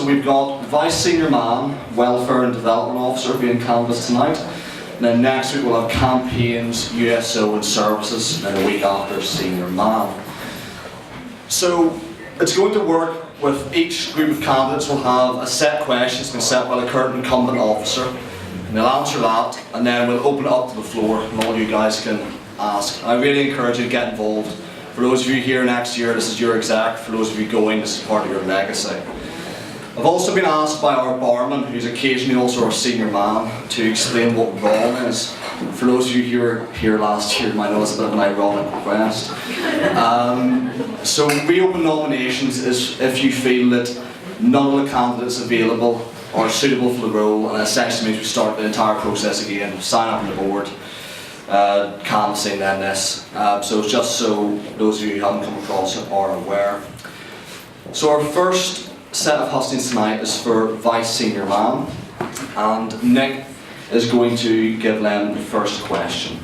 So we've got Vice Senior Man, Welfare and Development Officer being canvassed tonight. And then next week we'll have Campaigns, USO and Services, and then a week after Senior Man. So it's going to work with each group of candidates will have a set question that's been set by the current incumbent officer. And they'll answer that, and then we'll open it up to the floor and all you guys can ask. I really encourage you to get involved. For those of you here next year, this is your exec. For those of you going, this is part of your legacy. I've also been asked by our barman, who's occasionally also our senior man, to explain what wrong is. For those of you who were here last year, you might know it's a bit of an ironic request. So reopen nominations is if you feel that none of the candidates available are suitable for the role, and essentially means we start the entire process again, sign up on the board, canvassing then this. So it's just so those of you who haven't come across it are aware. So our first set of hustings tonight is for Vice Senior Man, and Nick is going to give them the first question.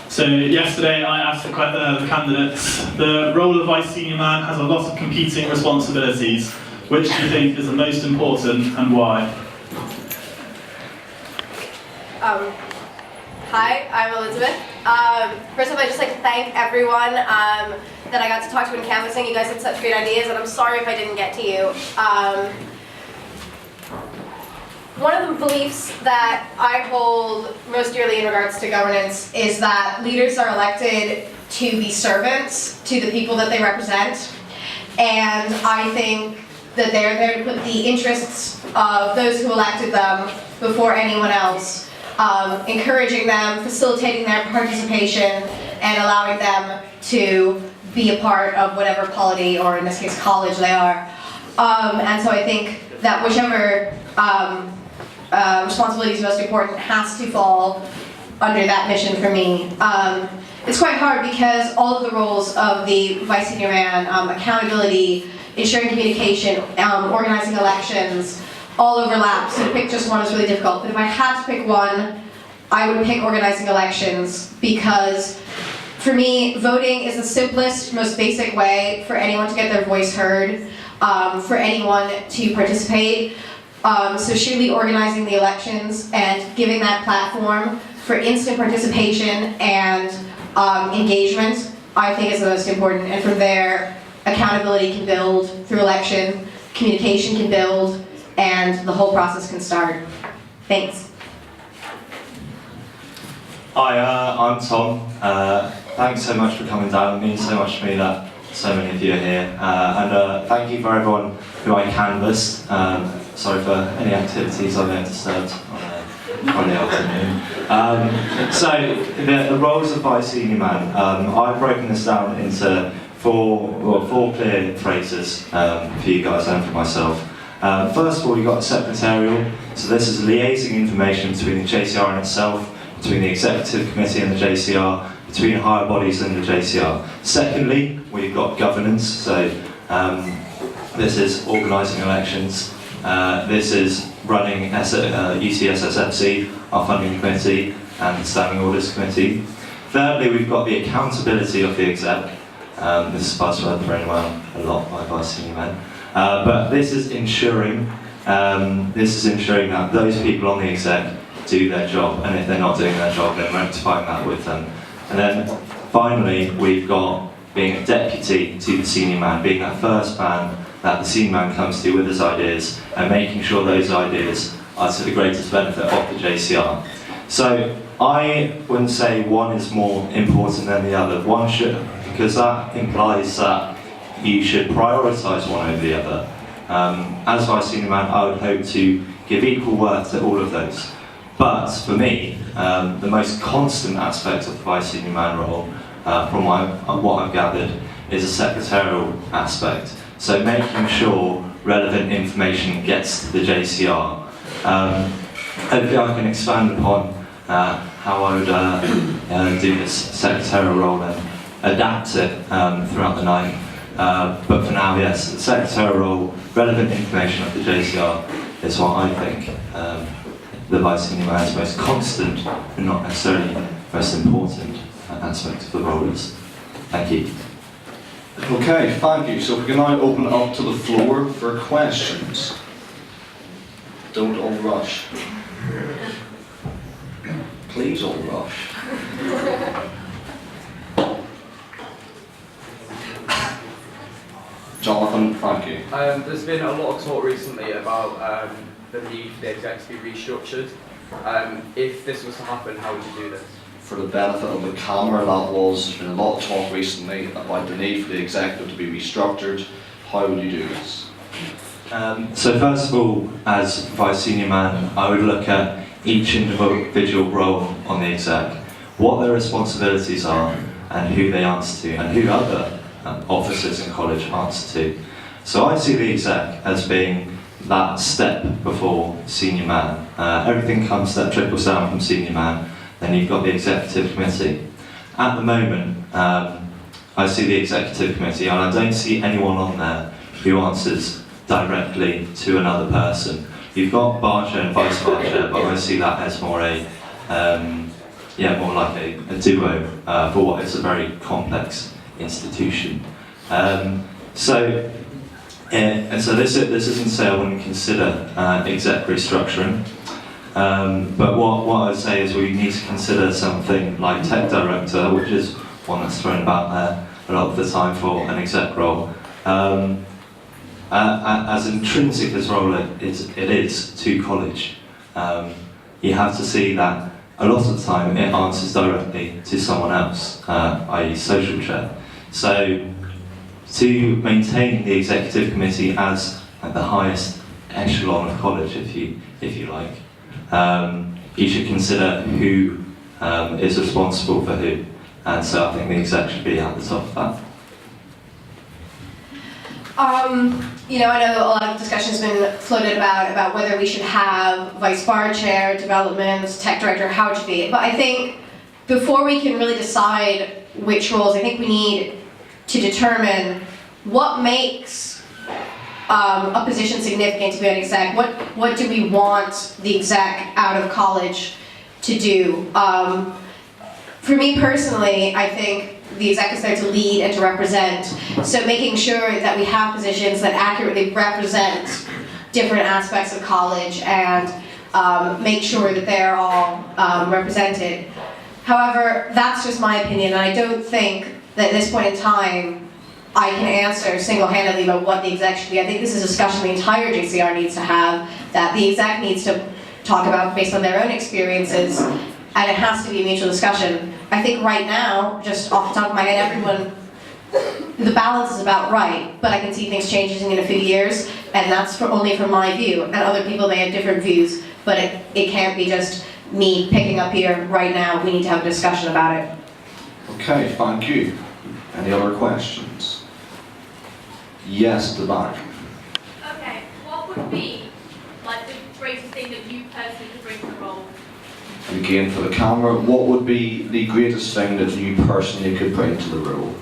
So yesterday I asked the candidates, the role of Vice Senior Man has a lot of competing responsibilities. Which do you think is the most important and why? Hi, I'm Elizabeth. First of all, I'd just like to thank everyone that I got to talk to in canvassing. You guys had such great ideas, and I'm sorry if I didn't get to you. One of the beliefs that I hold most dearly in regards to governance is that leaders are elected to be servants to the people that they represent, and I think that they're there to put the interests of those who elected them before anyone else, encouraging them, facilitating their participation, and allowing them to be a part of whatever polity, or in this case college, they are. And so I think that whichever responsibility is most important has to fall under that mission for me. It's quite hard because all of the roles of the Vice Senior Man, accountability, ensuring communication, organizing elections, all overlap, so to pick just one is really difficult. But if I had to pick one, I would pick organizing elections, because for me, voting is the simplest, most basic way for anyone to get their voice heard, for anyone to participate. So surely organizing the elections and giving that platform for instant participation and engagement, I think is the most important. And from there, accountability can build through election, communication can build, and the whole process can start. Thanks. Hi, I'm Tom. Thanks so much for coming down. It means so much to me that so many of you are here. And thank you for everyone who I canvassed. Sorry for any activities I may have disturbed on a Friday afternoon. So the roles of Vice Senior Man, I've broken this down into four clear phrases for you guys and for myself. First of all, you've got secretarial. So this is liaising information between the JCR and itself, between the executive committee and the JCR, between higher bodies and the JCR. Secondly, we've got governance. So this is organising elections. This is running UCSSFC, our funding committee, and the standing orders committee. Thirdly, we've got the accountability of the exec. This is a buzzword thrown around a lot by Vice Senior Men. But this is ensuring that those people on the exec do their job, and if they're not doing their job, then rectifying that with them. And then finally, we've got being a deputy to the senior man, being that first man that the senior man comes to with his ideas, and making sure those ideas are to the greatest benefit of the JCR. So I wouldn't say one is more important than the other. One should, because that implies that you should prioritise one over the other. As Vice Senior Man, I would hope to give equal worth to all of those. But for me, the most constant aspect of the Vice Senior Man role, from what I've gathered, is a secretarial aspect. So making sure relevant information gets to the JCR. Hopefully I can expand upon how I would do this secretarial role and adapt it throughout the night. But for now, yes, the secretarial role, relevant information of the JCR is what I think the Vice Senior Man's most constant, and not necessarily most important aspect of the role is. Thank you. Okay, thank you. So we can now open it up to the floor for questions. Don't all rush. Please all rush. Jonathan, thank you. There's been a lot of talk recently about the need for the exec to be restructured. If this was to happen, how would you do this? For the benefit of the camera, there's been a lot of talk recently about the need for the executive to be restructured. How would you do this? So first of all, as Vice Senior Man, I would look at each individual role on the exec, what their responsibilities are and who they answer to and who other officers in college answer to. So I see the exec as being that step before Senior Man. Everything that trickles down from Senior Man. Then you've got the executive committee. At the moment, I see the executive committee and I don't see anyone on there who answers directly to another person. You've got bar chair and vice bar chair, but I see that as more more like a duo for what is a very complex institution. So this isn't to say I wouldn't consider exec restructuring. But what I'd say is we need to consider something like tech director, which is one that's thrown about there a lot of the time for an exec role. As intrinsic as role it is to college, you have to see that a lot of the time it answers directly to someone else, i.e. social chair. So to maintain the executive committee as the highest echelon of college, if you like, you should consider who is responsible for who, and so I think the exec should be at the top of that. I know a lot of discussion has been floated about whether we should have vice bar chair, development, tech director, how it should be. But I think before we can really decide which roles, I think we need to determine what makes a position significant to be an exec. What do we want the exec out of college to do? For me personally, I think the exec is there to lead and to represent. So making sure that we have positions that accurately represent different aspects of college and make sure that they're all represented. However, that's just my opinion, and I don't think that at this point in time I can answer single-handedly about what the exec should be. I think this is a discussion the entire JCR needs to have, that the exec needs to talk about based on their own experiences, and it has to be a mutual discussion. I think right now, just off the top of my head, everyone, the balance is about right, but I can see things changing in a few years, and that's only from my view, and other people may have different views, but it can't be just me picking up here right now. We need to have a discussion about it. Okay, thank you. Any other questions? Yes, at the back. Okay, what would be like the greatest thing that you personally could bring to the role? And again, for the camera, what would be the greatest thing that you personally could bring to the role?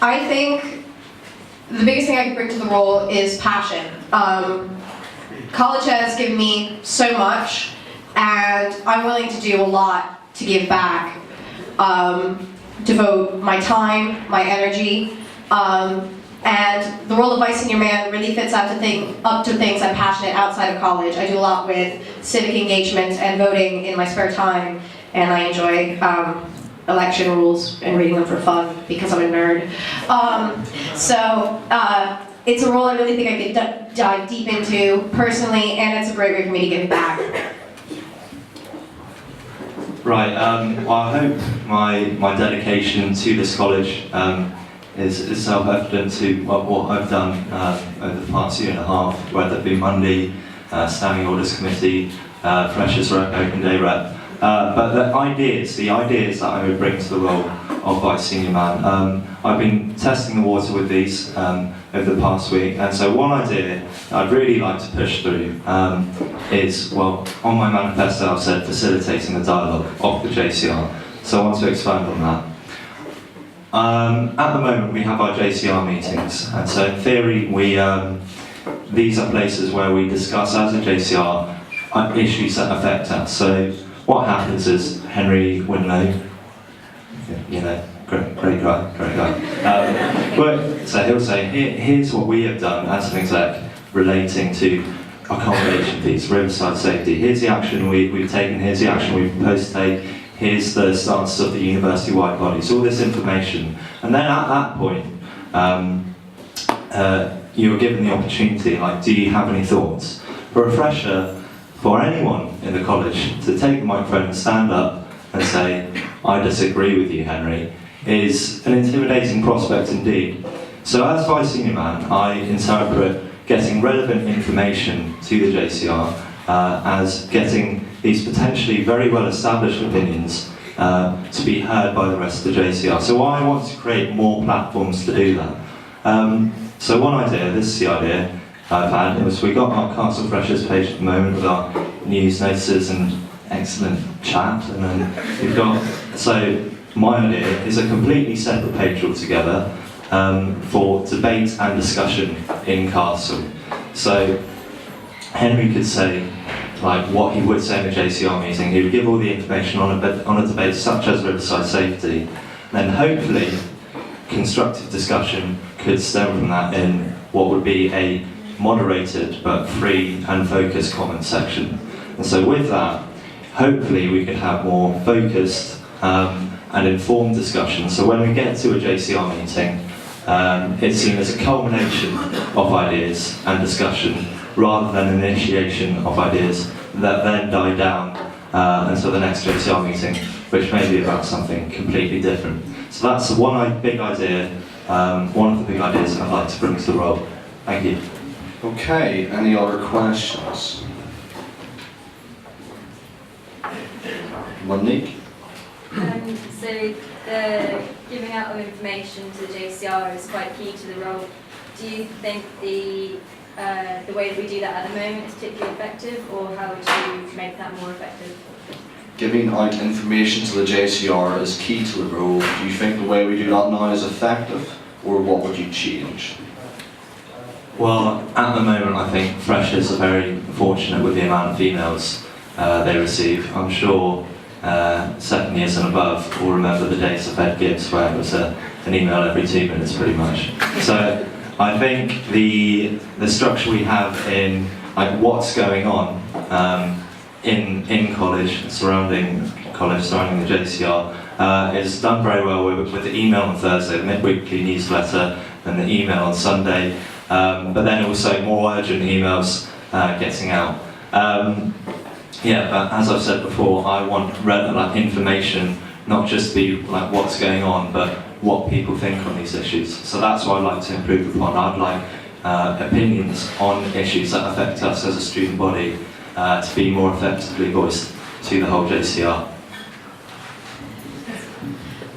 I think the biggest thing I could bring to the role is passion. College has given me so much, and I'm willing to do a lot to give back. Devote my time, my energy, and the role of Vice Senior Man really fits up to things I'm passionate outside of college. I do a lot with civic engagement and voting in my spare time, and I enjoy election rules and reading them for fun because I'm a nerd. It's a role I really think I could dive deep into personally, and it's a great way for me to give back. Right, well I hope my dedication to this college is self-evident to what I've done over the past year and a half, whether it be Monday, Standing Orders Committee, Freshers Rep, Open Day Rep. But the ideas that I would bring to the role of Vice Senior Man, I've been testing the water with these over the past week, and so one idea that I'd really like to push through is, well, on my manifesto I've said facilitating the dialogue of the JCR, so I want to expand on that. At the moment we have our JCR meetings, and so in theory these are places where we discuss as a JCR issues that affect us. So what happens is Henry Winlow, you know, great guy. But so he'll say, here's what we have done as an exec relating to accommodation piece, riverside safety. Here's the action we've taken, here's the action we've proposed to take, here's the stance of the university-wide bodies, all this information. And then at that point, you're given the opportunity, like, do you have any thoughts? For a fresher, for anyone in the college to take the microphone and stand up and say, I disagree with you, Henry, is an intimidating prospect indeed. So as Vice Senior Man, I interpret getting relevant information to the JCR as getting these potentially very well established opinions to be heard by the rest of the JCR. So I want to create more platforms to do that. So one idea, this is the idea I've had, was we got our Castle Freshers page at the moment with our news notices and excellent chat, and then we've got, so my idea is a completely separate page altogether for debate and discussion in Castle. So Henry could say, like, what he would say in a JCR meeting. He would give all the information on a debate such as riverside safety, and then hopefully constructive discussion could stem from that in what would be a moderated but free and focused comment section. And so with that, hopefully we could have more focused and informed discussion. So when we get to a JCR meeting, it's seen as a culmination of ideas and discussion rather than an initiation of ideas that then die down until the next JCR meeting, which may be about something completely different. So that's one big idea, one of the big ideas I'd like to bring to the role. Thank you. Okay, any other questions? Monique? So the giving out of information to the JCR is quite key to the role. Do you think the way that we do that at the moment is particularly effective, or how would you make that more effective? Giving out information to the JCR is key to the role. Do you think the way we do that now is effective, or what would you change? Well, at the moment I think freshers are very fortunate with the amount of emails they receive. I'm sure second years and above will remember the days of Ed Gibbs where it was an email every 2 minutes pretty much. So I think the structure we have in like what's going on in college, surrounding the JCR, is done very well with the email on Thursday, the mid-weekly newsletter, and the email on Sunday, but then also more urgent emails getting out. Yeah, but as I've said before, I want relevant information, not just be like what's going on, but what people think on these issues. So that's what I'd like to improve upon. I'd like opinions on issues that affect us as a student body to be more effectively voiced to the whole JCR.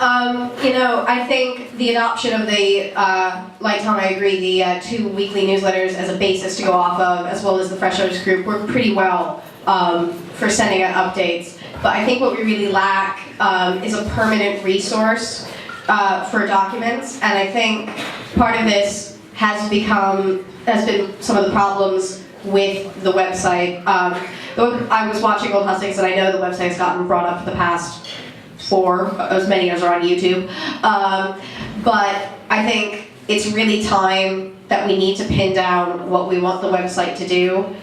I think the adoption of the, like Tom, I agree, the 2 weekly newsletters as a basis to go off of, as well as the Freshers group, work pretty well for sending out updates. But I think what we really lack is a permanent resource for documents, and I think part of this has been some of the problems with the website. I was watching Old Hustings, and I know the website's gotten brought up for the past 4, as many as are on YouTube. But I think it's really time that we need to pin down what we want the website to do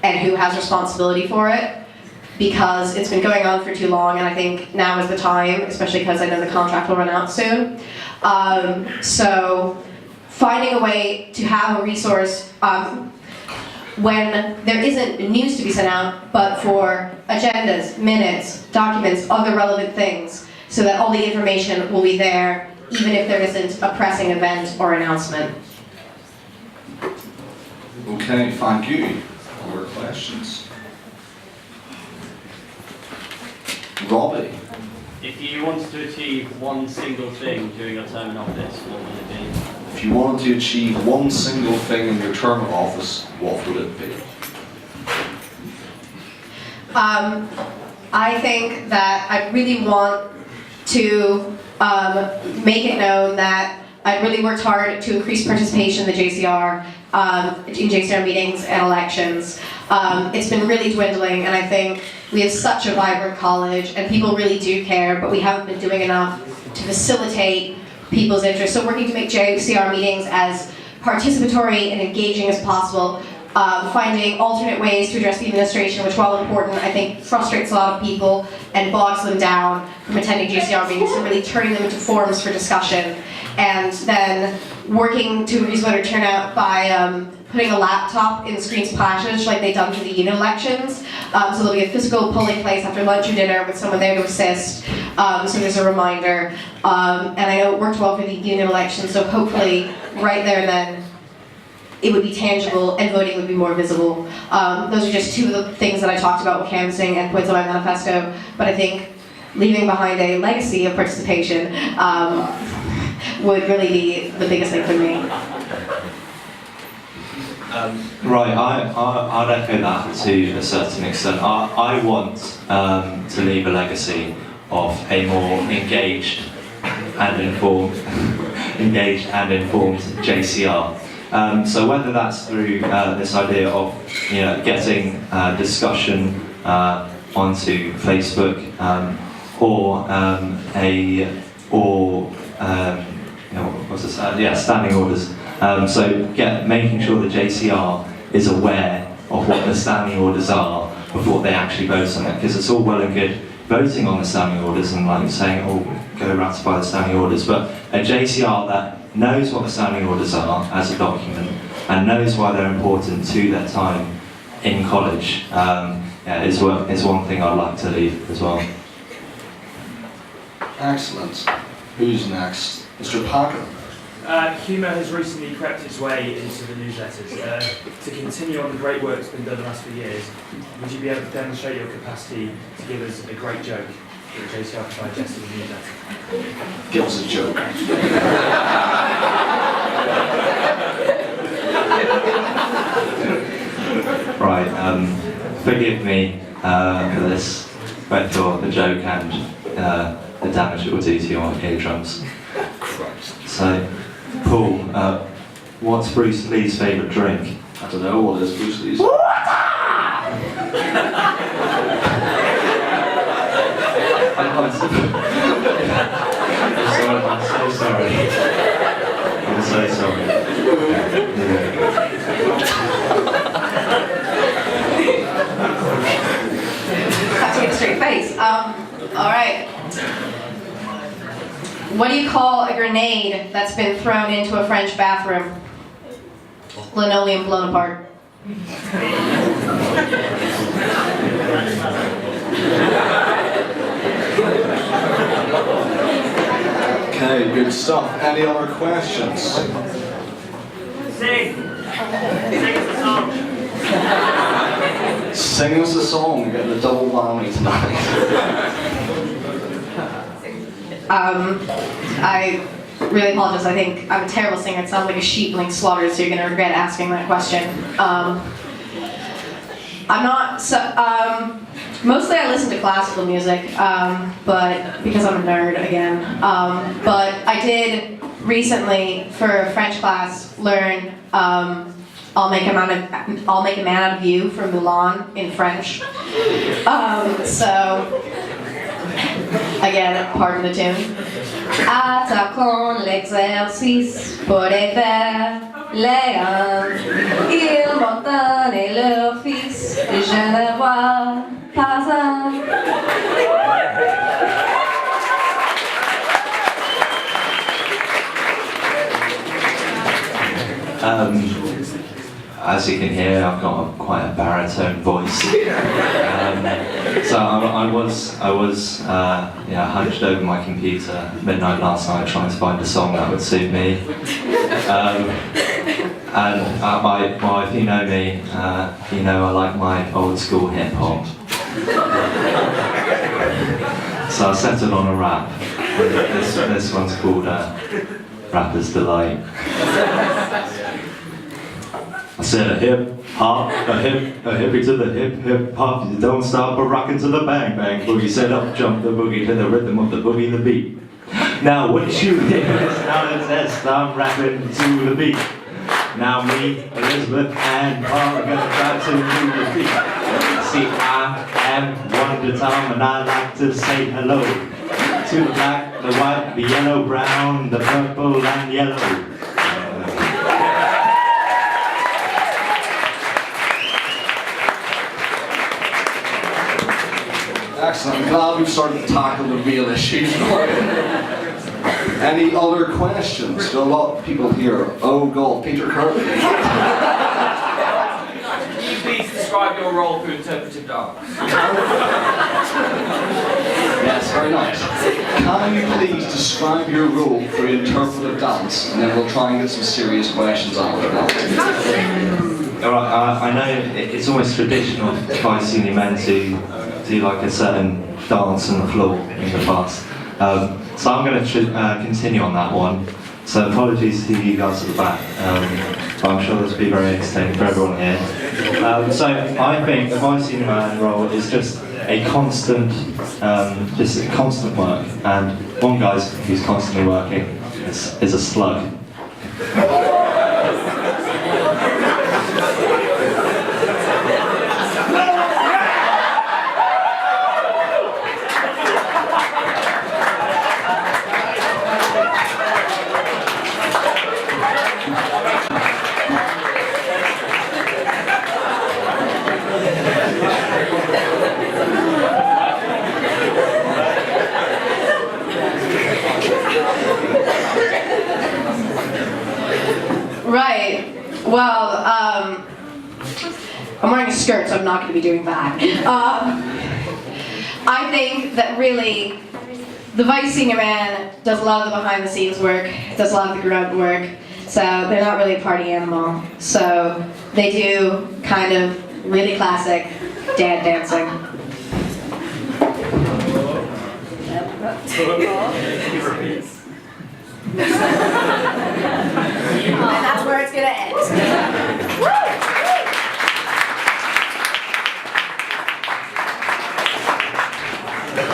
and who has responsibility for it, because it's been going on for too long, and I think now is the time, especially because I know the contract will run out soon. So finding a way to have a resource when there isn't news to be sent out, but for agendas, minutes, documents, other relevant things, so that all the information will be there, even if there isn't a pressing event or announcement. Okay, thank you. Other questions? Robbie? If you wanted to achieve one single thing during your term in office, what would it be? If you wanted to achieve one single thing in your term of office, what would it be? I think that I really want to make it known that I really worked hard to increase participation in the JCR, in JCR meetings and elections. It's been really dwindling, and I think we have such a vibrant college, and people really do care, but we haven't been doing enough to facilitate people's interests. So working to make JCR meetings as participatory and engaging as possible, finding alternate ways to address the administration, which, while important, I think frustrates a lot of people and bogs them down from attending JCR meetings, so really turning them into forums for discussion. And then working to increase voter turnout by putting a laptop in Screen's passage like they've done for the union elections. So there'll be a physical polling place after lunch or dinner with someone there to assist, so there's a reminder. And I know it worked well for the union elections, so hopefully right there then it would be tangible and voting would be more visible. Those are just two of the things that I talked about with canvassing and points on my manifesto, but I think leaving behind a legacy of participation would really be the biggest thing for me. Right, I'd echo that to a certain extent. I want to leave a legacy of a more engaged and informed JCR. So whether that's through this idea of getting discussion onto Facebook standing orders. So making sure the JCR is aware of what the standing orders are before they actually vote on it, because it's all well and good voting on the standing orders and like saying, oh, go ratify the standing orders, but a JCR that knows what the standing orders are as a document and knows why they're important to their time in college is one thing I'd like to leave as well. Excellent. Who's next? Mr. Parker. Humour has recently crept its way into the newsletters. To continue on the great work that's been done the last few years, would you be able to demonstrate your capacity to give us a great joke that the JCR can digest in the newsletter? Give us a joke. Right, forgive me for this, both for the joke and the damage it will do to your eardrums. So, Paul, what's Bruce Lee's favourite drink? I don't know, what is Bruce Lee's? I'm so sorry. I'm so sorry. Have to get a straight face. Alright. What do you call a grenade that's been thrown into a French bathroom? Linoleum blown apart. Okay, good stuff. Any other questions? Sing! Sing us a song! Sing us a song, get the double whammy tonight. I really apologize. I think I'm a terrible singer. It sounds like a sheep being slaughtered, so you're going to regret asking that question. I'm not so. Mostly I listen to classical music, but because I'm a nerd again. But I did recently, for a French class, learn I'll make a man out of you from Mulan in French. So again, pardon the tune. Attaquons l'exercice pour défaire les hommes. Ils m'ont donné leur fils, et je ne vois pas un. As you can hear, I've got quite a baritone voice. So I was hunched over my computer at midnight last night trying to find a song that would suit me. If you know me, you know I like my old school hip hop. So I settled on a rap. This one's called Rapper's Delight. I said a hip hop, a hippie to the hip hop. You don't stop a rockin' to the bang bang boogie. Set up, jump the boogie to the rhythm of the boogie the beat. Now what you hear is now it's test. I'm rapping to the beat. Now me, Elizabeth, and Paul are gonna try to move the beat. see I am Wonder Tom, and I like to say hello to the black, the white, the yellow, brown, the purple, and yellow. Excellent. I'm glad we've started to tackle the real issues. Any other questions? There are a lot of people here. Oh God, Peter Kirby. Can you please describe your role through interpretive dance? Yes, very nice. Can you please describe your role for interpretive dance, and then we'll try and get some serious questions after that. I know it's always traditional by senior men to do like a certain dance on the floor in the past. So I'm going to continue on that one. So apologies to you guys at the back, but I'm sure this will be very entertaining for everyone here. So I think the vice senior man role is just a constant work, and one guy who's constantly working is a slug. Right. Well, I'm wearing a skirt, so I'm not going to be doing that. I think that really the vice senior man does a lot of the behind the scenes work, does a lot of the grunt work, so they're not really a party animal. So they do kind of really classic dad dancing. And that's where it's gonna end.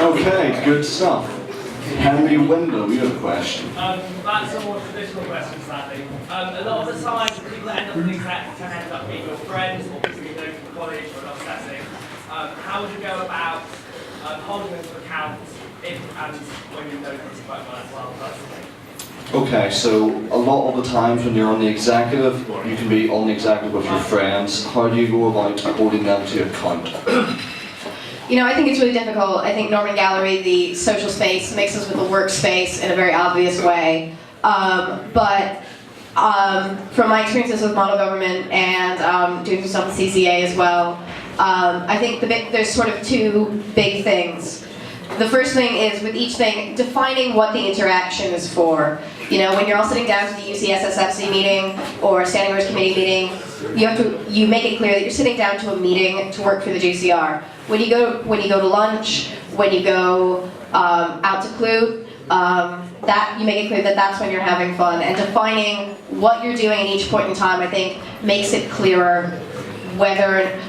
Okay, good stuff. Henry Windham, you have a question. That's a more traditional question, sadly. A lot of the time, people that end up in exec tend to end up being your friends or people you know from college or not assessing. How would you go about holding them to account if and when you know them quite well as well, personally? Okay, so a lot of the times when you're on the executive, you can be on the executive with your friends. How do you go about holding them to account? You know, I think it's really difficult. I think Norman Gallery, the social space, mixes with the workspace in a very obvious way. But from my experiences with model government and doing some stuff with CCA as well, I think there's sort of two big things. The first thing is, with each thing, defining what the interaction is for. You know, when you're all sitting down to the UCSSFC meeting or Standing Orders Committee meeting, you make it clear that you're sitting down to a meeting to work for the JCR. When you go to lunch, when you go out to Clue, that you make it clear that that's when you're having fun. And defining what you're doing at each point in time, I think, makes it clearer whether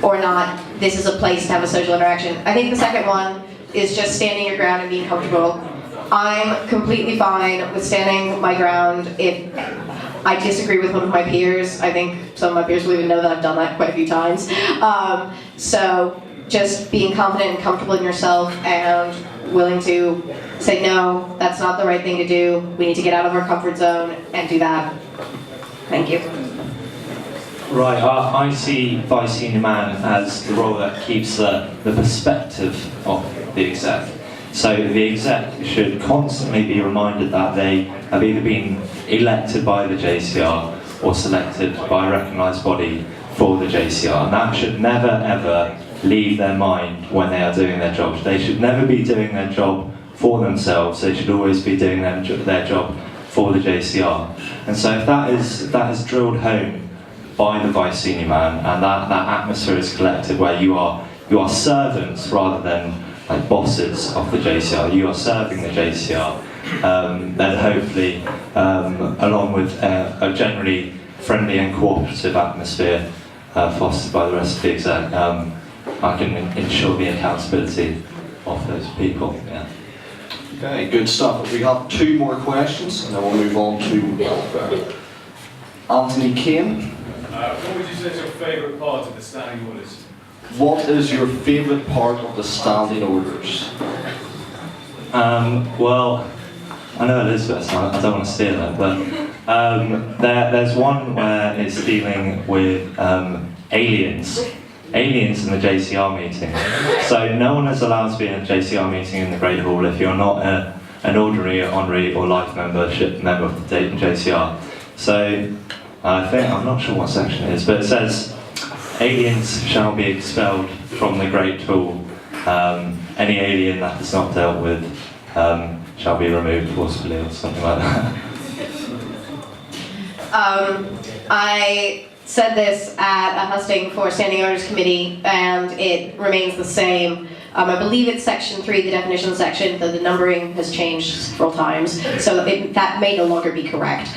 or not this is a place to have a social interaction. I think the second one is just standing your ground and being comfortable. I'm completely fine with standing my ground if I disagree with one of my peers. I think some of my peers will even know that I've done that quite a few times. So just being confident and comfortable in yourself and willing to say, no, that's not the right thing to do. We need to get out of our comfort zone and do that. Thank you. Right, I see vice senior man as the role that keeps the perspective of the exec. So the exec should constantly be reminded that they have either been elected by the JCR or selected by a recognised body for the JCR, and that should never ever leave their mind when they are doing their jobs. They should never be doing their job for themselves, they should always be doing their job for the JCR. And so if that is drilled home by the vice senior man, and that atmosphere is collected where you are servants rather than like bosses of the JCR, you are serving the JCR, then hopefully, along with a generally friendly and cooperative atmosphere fostered by the rest of the exec, I can ensure the accountability of those people. Yeah. Okay, good stuff. We have two more questions, and then we'll move on to Anthony Kane. What would you say is your favourite part of the standing orders? What is your favourite part of the standing orders? Well, I know Elizabeth, so I don't want to steal her, but there's one where it's dealing with aliens in the JCR meeting. So no one is allowed to be in a JCR meeting in the Great Hall if you're not an ordinary, honorary or life member of the JCR. So I'm not sure what section it is, but it says, aliens shall be expelled from the Great Hall. Any alien that is not dealt with shall be removed forcibly or something like that. I said this at a Hustings for Standing Orders Committee, and it remains the same. I believe it's section 3, the definition section, though the numbering has changed several times, so that may no longer be correct.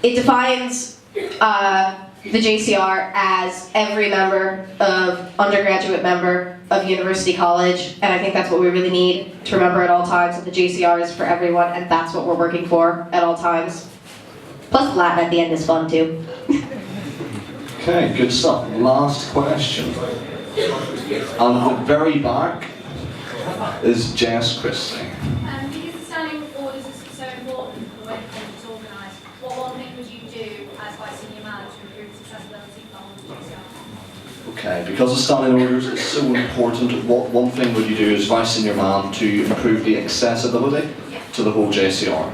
It defines the JCR as every undergraduate member of university college, and I think that's what we really need to remember at all times, that the JCR is for everyone, and that's what we're working for at all times. Plus Latin at the end is fun too. Okay, good stuff. Last question. On the very back is Jess Christie. Because the standing orders is so important for the way the college is organised, what one thing would you do as Vice Senior Man to improve the accessibility of the whole JCR? Okay, because the standing orders is so important, what one thing would you do as Vice Senior Man to improve the accessibility to the whole JCR?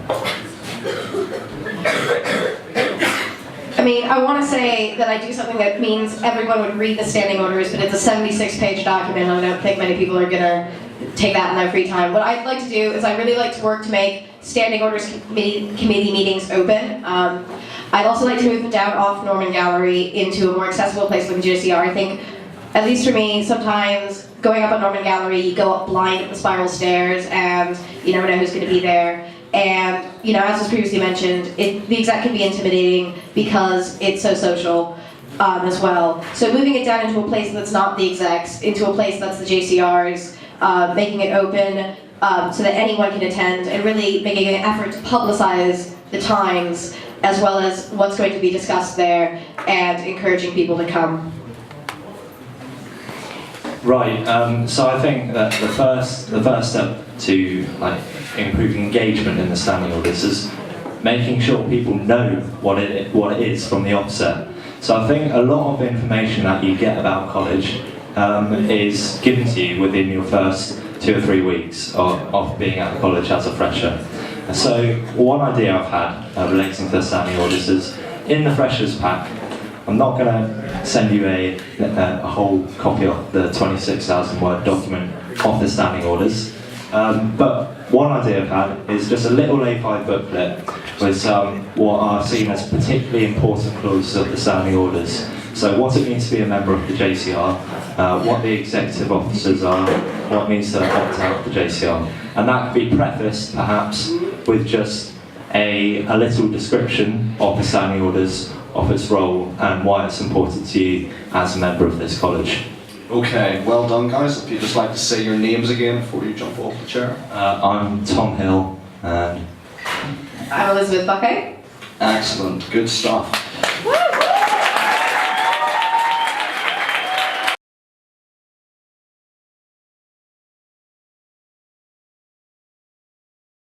I mean, I want to say that I do something that means everyone would read the standing orders, but it's a 76-page document, and I don't think many people are going to take that in their free time. What I'd like to do is I really like to work to make standing orders committee meetings open. I'd also like to move them down off Norman Gallery into a more accessible place like the JCR. I think, at least for me, sometimes going up on Norman Gallery, you go up blind up the spiral stairs, and you never know who's going to be there. And, as was previously mentioned, the exec can be intimidating because it's so social as well. So moving it down into a place that's not the execs, into a place that's the JCRs, making it open so that anyone can attend, and really making an effort to publicize the times as well as what's going to be discussed there, and encouraging people to come. Right. So I think that the first step to improving engagement in the standing orders is making sure people know what it is from the offset. So I think a lot of information that you get about college is given to you within your first 2 or 3 weeks of being at college as a fresher. So one idea I've had relating to the standing orders is, in the freshers pack, I'm not going to send you a whole copy of the 26,000 word document of the standing orders, but one idea I've had is just a little A5 booklet with what are seen as particularly important clauses of the standing orders. So what it means to be a member of the JCR, what the executive officers are, what it means to opt out of the JCR. And that could be prefaced perhaps with just a little description of the standing orders, of its role, and why it's important to you as a member of this college. Okay, well done guys. If you'd just like to say your names again before you jump off the chair. I'm Tom Hill, and I'm Elizabeth Buckheit. Excellent, good stuff. Woo!